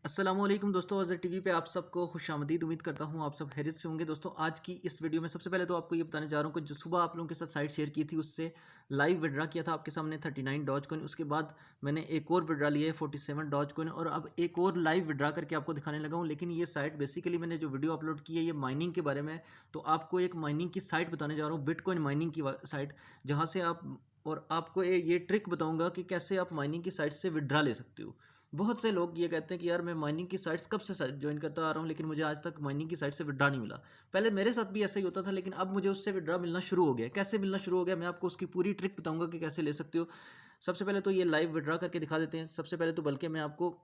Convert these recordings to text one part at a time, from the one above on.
अस्सलामुअलैकुम दोस्तों, अज़र टीवी पे आप सबको खुशामदीद। उम्मीद करता हूँ आप सब खैरियत से होंगे। दोस्तों, आज की इस वीडियो में सबसे पहले तो आपको ये बताने जा रहा हूँ कि जो सुबह आप लोगों के साथ साइट शेयर की थी उससे लाइव विड्रा किया था आपके सामने 39 डॉज कॉइन। उसके बाद मैंने एक और विड्रा लिया है 47 डॉज कॉइन और अब एक और लाइव विड्रा करके आपको दिखाने लगा हूँ। लेकिन ये साइट बेसिकली मैंने जो वीडियो अपलोड की है ये माइनिंग के बारे में है। तो आपको एक माइनिंग की साइट बताने जा रहा हूँ, बिटकॉइन माइनिंग की साइट, जहाँ से आप, और आपको ये ट्रिक बताऊंगा कि कैसे आप माइनिंग की साइट से विड्रा ले सकते हो। बहुत से लोग ये कहते हैं कि यार मैं माइनिंग की साइट्स कब से ज्वाइन करता आ रहा हूँ लेकिन मुझे आज तक माइनिंग की साइट से विड्रा नहीं मिला। पहले मेरे साथ भी ऐसा ही होता था लेकिन अब मुझे उससे विड्रा मिलना शुरू हो गया। कैसे मिलना शुरू हो गया, मैं आपको उसकी पूरी ट्रिक बताऊंगा कि कैसे ले सकते हो। सबसे पहले तो ये लाइव विड्रा करके दिखा देते हैं। सबसे पहले तो बल्कि मैं आपको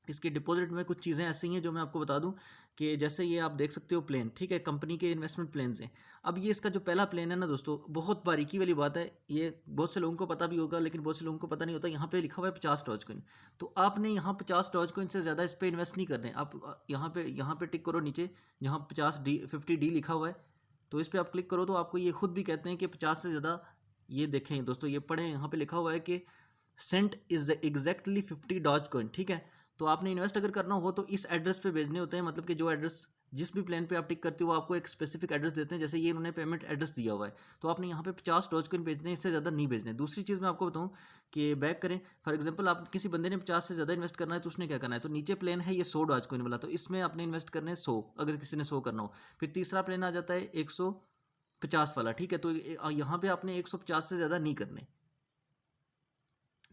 इसके डिपॉजिट में कुछ चीज़ें ऐसी हैं जो मैं आपको बता दूं कि जैसे ये आप देख सकते हो प्लेन, ठीक है, कंपनी के इन्वेस्टमेंट प्लान्स हैं। अब ये इसका जो पहला प्लान है ना दोस्तों, बहुत बारीकी वाली बात है। ये बहुत से लोगों को पता भी होगा लेकिन बहुत से लोगों को पता नहीं होता। यहाँ पे लिखा हुआ है 50 डॉज कॉइन। तो आपने यहाँ 50 डॉज कॉइन से ज़्यादा इस पर इन्वेस्ट नहीं करने। आप यहाँ पे टिक करो नीचे, जहाँ 50D लिखा हुआ है, तो इस पर आप क्लिक करो तो आपको ये खुद भी कहते हैं कि 50 से ज़्यादा। ये देखें दोस्तों, ये पढ़ें, यहाँ पे लिखा हुआ है कि sent is exactly 50 dogecoin, ठीक है। तो आपने इन्वेस्ट अगर करना हो तो इस एड्रेस पे भेजने होते हैं। मतलब कि जो एड्रेस जिस भी प्लान पे आप टिक करते हो वो आपको एक स्पेसिफिक एड्रेस देते हैं। जैसे ये उन्होंने पेमेंट एड्रेस दिया हुआ है, तो आपने यहाँ पे 50 डॉज कॉइन भेजने हैं, इससे ज़्यादा नहीं भेजने। दूसरी चीज़ मैं आपको बताऊँ कि बैक करें, फॉर एग्जांपल आप किसी बंदे ने 50 से ज़्यादा इन्वेस्ट करना है तो उसने क्या करना है, तो नीचे प्लान है ये 100 डॉज कॉइन वाला, तो इसमें आपने इन्वेस्ट करने हैं 100, अगर किसी ने 100 करना हो। फिर तीसरा प्लान आ जाता है 150 वाला, ठीक है। तो यहाँ पे आपने 150 से ज़्यादा नहीं करने।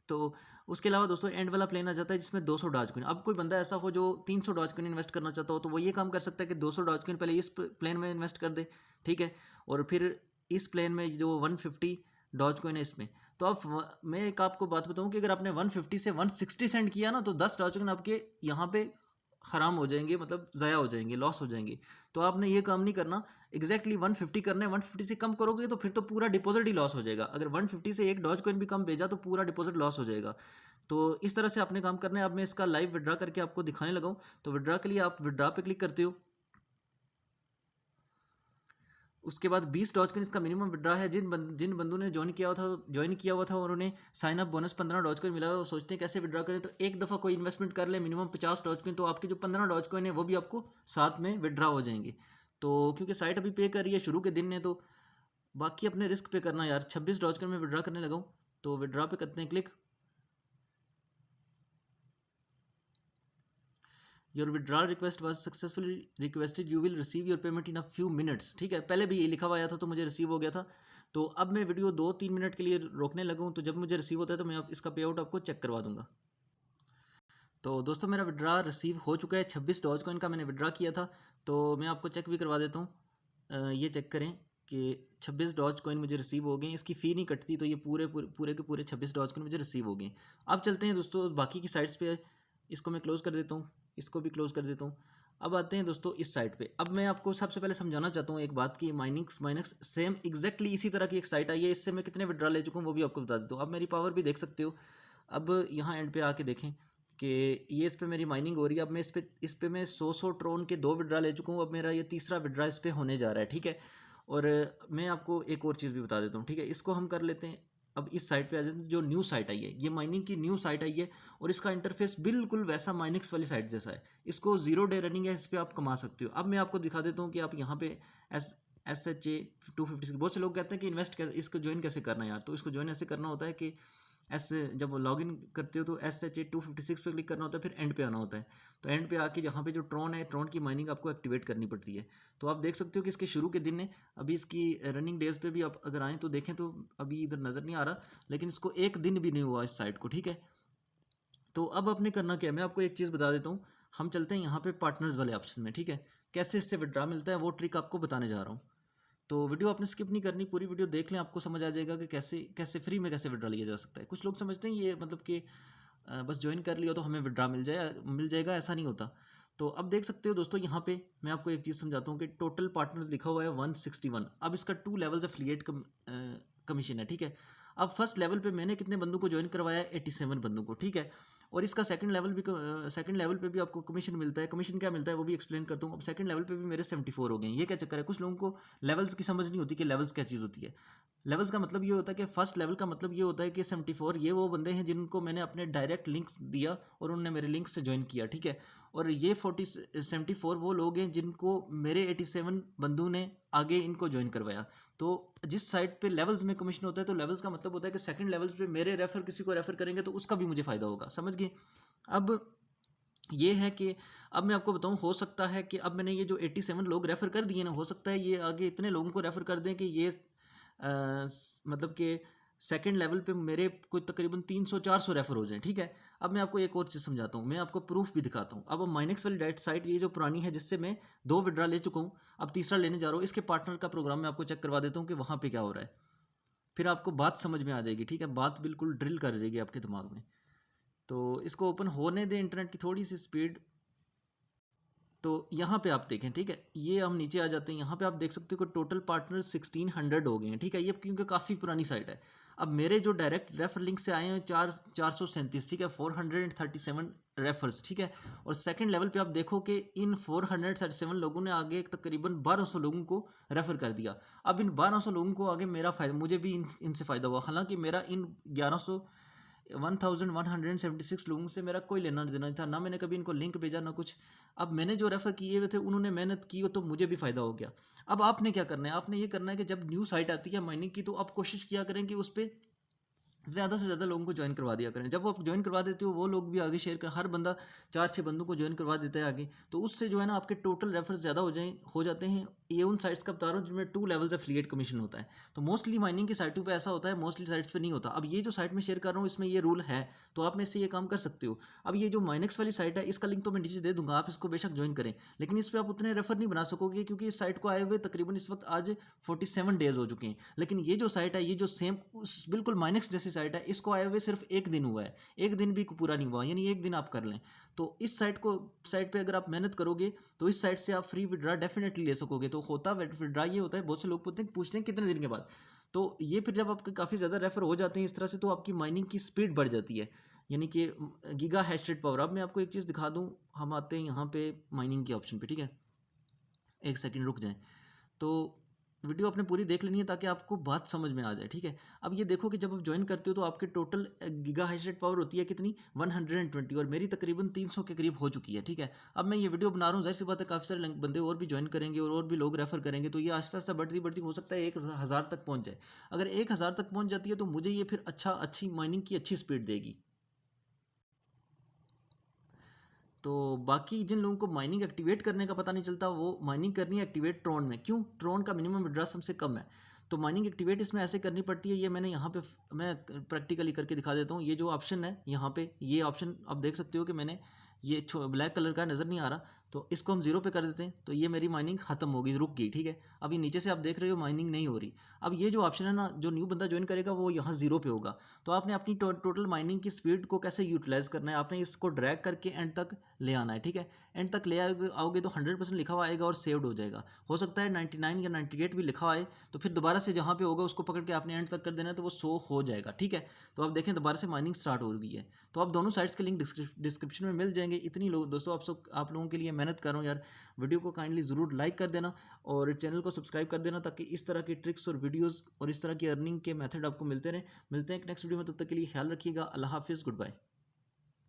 तो उसके अलावा दोस्तों एंड वाला प्लान आ जाता है जिसमें 200 डॉज कॉइन। अब कोई बंदा ऐसा हो जो 300 डॉज कॉइन इन्वेस्ट करना चाहता हो तो वो ये काम कर सकता है कि 200 डॉज कॉइन पहले इस प्लान में इन्वेस्ट कर दे, ठीक है, और फिर इस प्लान में जो 150 डॉज कॉइन है इसमें। तो अब मैं एक आपको बात बताऊं कि अगर आपने 150 से 160 सेंड किया ना तो 10 डॉज कॉइन आपके यहाँ पे हराम हो जाएंगे, मतलब ज़ाया हो जाएंगे, लॉस हो जाएंगे। तो आपने ये काम नहीं करना, एग्जैक्टली 150 करना है। 150 से कम करोगे तो फिर तो पूरा डिपॉजिट ही लॉस हो जाएगा। अगर 150 से एक डॉज कॉइन भी कम भेजा तो पूरा डिपॉजिट लॉस हो जाएगा। तो इस तरह से आपने काम करना है। अब मैं इसका लाइव विड्रा करके आपको दिखाने लगा हूँ। तो विड्रा के लिए आप विड्रा पे क्लिक करते हो। उसके बाद 20 डॉज कॉइन इसका मिनिमम विड्रा है। जिन बंदों ने ज्वाइन किया हुआ था और उन्हें sign up bonus 15 dogecoin मिला हुआ है, वो सोचते हैं कैसे विड्रा करें। तो एक दफ़ा कोई इन्वेस्टमेंट कर ले मिनिमम 50 डॉज कॉइन, तो आपके जो 15 डॉज कॉइन है वो भी आपको साथ में विड्रा हो जाएंगे। तो क्योंकि साइट अभी पे कर रही है, शुरू के दिन है, तो बाकी अपने रिस्क पे करना यार। 26 डॉज कॉइन में विड्रा करने लगा हूँ, तो विड्रा पे करते हैं click. Your withdrawal request was successfully requested, you will receive your payment in a few minutes, ठीक है। पहले भी ये लिखा हुआ आया था तो मुझे रिसीव हो गया था। तो अब मैं वीडियो 2-3 मिनट के लिए रोकने लगा हूँ, तो जब मुझे रिसीव होता है तो मैं इसका पे आउट आपको चेक करवा दूंगा। तो दोस्तों मेरा विड्रा रिसीव हो चुका है। 26 डॉज कॉइन का मैंने विड्रा किया था। तो मैं आपको चेक भी करवा देता हूँ। ये चेक करें कि 26 डॉज कॉइन मुझे रिसीव हो गए। इसकी फ़ी नहीं कटती, तो ये पूरे पूरे पूरे के पूरे 26 डॉज कॉइन मुझे रिसीव हो गए। अब चलते हैं दोस्तों बाकी की साइट्स पे। इसको मैं क्लोज़ कर देता हूँ, इसको भी क्लोज़ कर देता हूँ। अब आते हैं दोस्तों इस साइट पे। अब मैं आपको सबसे पहले समझाना चाहता हूँ एक बात की, माइनिक्स माइनक्स सेम एग्जैक्टली इसी तरह की एक साइट आई है। इससे मैं कितने विड्रा ले चुका हूँ वो भी आपको बता देता हूँ। अब मेरी पावर भी देख सकते हो। अब यहाँ एंड पे आके देखें कि ये इस पे मेरी माइनिंग हो रही है। अब मैं इस पे मैं 100 ट्रोन के 2 विड्रा ले चुका हूँ। अब मेरा ये तीसरा विड्रा इस पे होने जा रहा है, ठीक है। और मैं आपको एक और चीज़ भी बता देता हूँ, ठीक है। इसको हम कर लेते हैं। अब इस साइट पे आ जाते हैं। जो न्यू साइट आई है, ये माइनिंग की न्यू साइट आई है और इसका इंटरफेस बिल्कुल वैसा माइनिक्स वाली साइट जैसा है। इसको 0 डे रनिंग है, इस पर आप कमा सकते हो। अब मैं आपको दिखा देता हूँ कि आप यहाँ पे SHA 256, बहुत से लोग कहते हैं कि इसको ज्वाइन कैसे करना है यार। तो इसको ज्वाइन ऐसे करना होता है कि जब लॉगिन करते हो तो SHA 256 पे क्लिक करना होता है, फिर एंड पे आना होता है। तो एंड पे आके जहाँ पे जो ट्रॉन है, ट्रॉन की माइनिंग आपको एक्टिवेट करनी पड़ती है। तो आप देख सकते हो कि इसके शुरू के दिन है। अभी इसकी रनिंग डेज पे भी आप अगर आएँ तो देखें तो अभी इधर नज़र नहीं आ रहा, लेकिन इसको एक दिन भी नहीं हुआ इस साइट को, ठीक है। तो अब आपने करना क्या है, मैं आपको एक चीज़ बता देता हूँ। हम चलते हैं यहाँ पे पार्टनर्स वाले ऑप्शन में, ठीक है। कैसे इससे विड्रा मिलता है वो ट्रिक आपको बताने जा रहा हूँ। तो वीडियो आपने स्किप नहीं करनी, पूरी वीडियो देख लें, आपको समझ आ जाएगा कि कैसे कैसे फ्री में कैसे विड्रा लिया जा सकता है। कुछ लोग समझते हैं ये मतलब कि बस ज्वाइन कर लिया तो हमें विड्रा मिल जाएगा, ऐसा नहीं होता। तो अब देख सकते हो दोस्तों, यहाँ पे मैं आपको एक चीज़ समझाता हूँ कि टोटल पार्टनर्स लिखा हुआ है 161। अब इसका 2 लेवल्स एफिलिएट कमीशन है, ठीक है। अब फर्स्ट लेवल पे मैंने कितने बंदों को ज्वाइन करवाया है, 87 बंदों को, ठीक है। और इसका सेकंड लेवल पे भी आपको कमीशन मिलता है। कमीशन क्या मिलता है वो भी एक्सप्लेन करता हूँ। अब सेकंड लेवल पे भी मेरे 74 हो गए हैं। ये क्या चक्कर है, कुछ लोगों को लेवल्स की समझ नहीं होती कि लेवल्स क्या चीज़ होती है। लेवल्स का मतलब ये होता है कि फर्स्ट लेवल का मतलब ये होता है कि 74 ये वो बंदे हैं जिनको मैंने अपने डायरेक्ट लिंक्स दिया और उन्होंने मेरे लिंक से ज्वाइन किया, ठीक है। और ये 74 वो लोग हैं जिनको मेरे 87 बंधु ने आगे इनको ज्वाइन करवाया। तो जिस साइट पे लेवल्स में कमीशन होता है तो लेवल्स का मतलब होता है कि सेकंड लेवल्स पे मेरे रेफर किसी को रेफर करेंगे तो उसका भी मुझे फ़ायदा होगा, समझ गए। अब ये है कि अब मैं आपको बताऊं, हो सकता है कि अब मैंने ये जो 87 लोग रेफ़र कर दिए ना, हो सकता है ये आगे इतने लोगों को रेफ़र कर दें कि ये मतलब कि सेकंड लेवल पे मेरे कोई तकरीबन 300-400 रेफ़र हो जाएं, ठीक है। अब मैं आपको एक और चीज़ समझाता हूँ, मैं आपको प्रूफ भी दिखाता हूँ। अब माइनेक्स वाली डाइट साइट ये जो पुरानी है जिससे मैं 2 विड्रा ले चुका हूँ, अब तीसरा लेने जा रहा हूँ, इसके पार्टनर का प्रोग्राम मैं आपको चेक करवा देता हूँ कि वहाँ पे क्या हो रहा है। फिर आपको बात समझ में आ जाएगी, ठीक है, बात बिल्कुल ड्रिल कर जाएगी आपके दिमाग में। तो इसको ओपन होने दें, इंटरनेट की थोड़ी सी स्पीड। तो यहाँ पे आप देखें, ठीक है, ये हम नीचे आ जाते हैं। यहाँ पे आप देख सकते हो कि टोटल पार्टनर 1600 हो गए हैं, ठीक है। ये क्योंकि काफ़ी पुरानी साइट है। अब मेरे जो डायरेक्ट रेफर लिंक से आए हैं 437, ठीक है, 437 रेफर्स, ठीक है। और सेकंड लेवल पे आप देखो कि इन 437 लोगों ने आगे तकरीबन 1200 लोगों को रेफ़र कर दिया। अब इन 1200 लोगों को आगे मेरा फ़ायदा, मुझे भी इनसे फ़ायदा हुआ। हालांकि मेरा इन 1176 लोगों से मेरा कोई लेना देना नहीं था, ना मैंने कभी इनको लिंक भेजा ना कुछ। अब मैंने जो रेफ़र किए हुए थे उन्होंने मेहनत की तो मुझे भी फ़ायदा हो गया। अब आपने क्या करना है, आपने ये करना है कि जब न्यू साइट आती है माइनिंग की तो आप कोशिश किया करें कि उस पर ज़्यादा से ज़्यादा लोगों को ज्वाइन करवा दिया करें। जब वो आप ज्वाइन करवा देते हो वो लोग भी आगे शेयर कर, हर बंदा 4-6 बंदों को ज्वाइन करवा देता है आगे, तो उससे जो है ना आपके टोटल रेफर्स ज़्यादा हो जाते हैं। ये उन साइट्स का बता रहा हूँ जिनमें 2 लेवल्स एफिलिएट कमीशन होता है। तो मोस्टली माइनिंग की साइटों पे ऐसा होता है, मोस्टली साइट्स पे नहीं होता। अब ये जो साइट में शेयर कर रहा हूँ इसमें ये रूल है, तो आप में से ये काम कर सकते हो। अब ये जो माइनेक्स वाली साइट है इसका लिंक तो मैं नीचे दे दूंगा, आप इसको बेशक ज्वाइन करें, लेकिन इस पर आप उतने रेफर नहीं बना सकोगे क्योंकि इस साइट को आए हुए तकरीबन इस वक्त आज 47 डेज हो चुके हैं। लेकिन ये जो साइट है, ये जो सेम बिल्कुल माइनेक्स जैसी साइट है, इसको आए हुए सिर्फ एक दिन हुआ है, एक दिन भी पूरा नहीं हुआ, यानी एक दिन आप कर लें। तो इस साइट पे अगर आप मेहनत करोगे तो इस साइट से आप फ्री विड्रा डेफिनेटली ले सकोगे। तो होता विड्रा ये होता है, बहुत से लोग पूछते हैं कितने दिन के बाद। तो ये फिर जब आपके काफ़ी ज़्यादा रेफर हो जाते हैं इस तरह से तो आपकी माइनिंग की स्पीड बढ़ जाती है, यानी कि गीगा हैश रेट पावर। अब मैं आपको एक चीज़ दिखा दूँ, हम आते हैं यहाँ पे माइनिंग के ऑप्शन पे, ठीक है, एक सेकंड रुक जाएं। तो वीडियो आपने पूरी देख लेनी है ताकि आपको बात समझ में आ जाए, ठीक है। अब ये देखो कि जब आप ज्वाइन करते हो तो आपके total giga hash rate power होती है कितनी, 120, और मेरी तकरीबन 300 के करीब हो चुकी है, ठीक है। अब मैं ये वीडियो बना रहा हूँ, जाहिर सी बात है काफ़ी सारे बंदे और भी ज्वाइन करेंगे और भी लोग रेफर करेंगे, तो ये आस्ते आस्ते बढ़ती बढ़ती हो सकता है 1000 तक पहुँच जाए। अगर 1000 तक पहुँच जाती है तो मुझे ये फिर अच्छी माइनिंग की अच्छी स्पीड देगी। तो बाकी जिन लोगों को माइनिंग एक्टिवेट करने का पता नहीं चलता वो माइनिंग करनी है एक्टिवेट ट्रॉन में। क्यों? ट्रॉन का मिनिमम विड्रॉ सबसे कम है, तो माइनिंग एक्टिवेट इसमें ऐसे करनी पड़ती है। ये मैंने यहाँ पे मैं प्रैक्टिकली करके दिखा देता हूँ। ये जो ऑप्शन है यहाँ पे, ये ऑप्शन आप देख सकते हो कि मैंने ये ब्लैक कलर का नज़र नहीं आ रहा, तो इसको हम जीरो पे कर देते हैं तो ये मेरी माइनिंग खत्म हो गई, रुक गई, ठीक है। अभी नीचे से आप देख रहे हो माइनिंग नहीं हो रही। अब ये जो ऑप्शन है ना, जो न्यू बंदा ज्वाइन करेगा वो यहाँ जीरो पे होगा। तो आपने अपनी टोटल माइनिंग की स्पीड को कैसे यूटिलाइज करना है, आपने इसको ड्रैग करके एंड तक ले आना है, ठीक है। एंड तक ले आओगे तो 100% लिखा हुआ आएगा और सेव्ड हो जाएगा। हो सकता है 99 या 98 भी लिखा आए, तो फिर दोबारा से जहाँ पे होगा उसको पकड़ के आपने एंड तक कर देना है तो वो शो हो जाएगा, ठीक है। तो आप देखें दोबारा से माइनिंग स्टार्ट हो गई है। तो आप दोनों साइट्स के लिंक डिस्क्रिप्शन में मिल जाएंगे। इतनी लोग दोस्तों आप लोगों के लिए मेहनत कर रहा हूँ यार, वीडियो को काइंडली ज़रूर लाइक कर देना और चैनल को सब्सक्राइब कर देना ताकि इस तरह की ट्रिक्स और वीडियोज़ और इस तरह की अर्निंग के मेथड आपको मिलते रहें। मिलते हैं एक नेक्स्ट वीडियो में, तब तक के लिए ख्याल रखिएगा। अल्लाह हाफिज़, गुड बाय।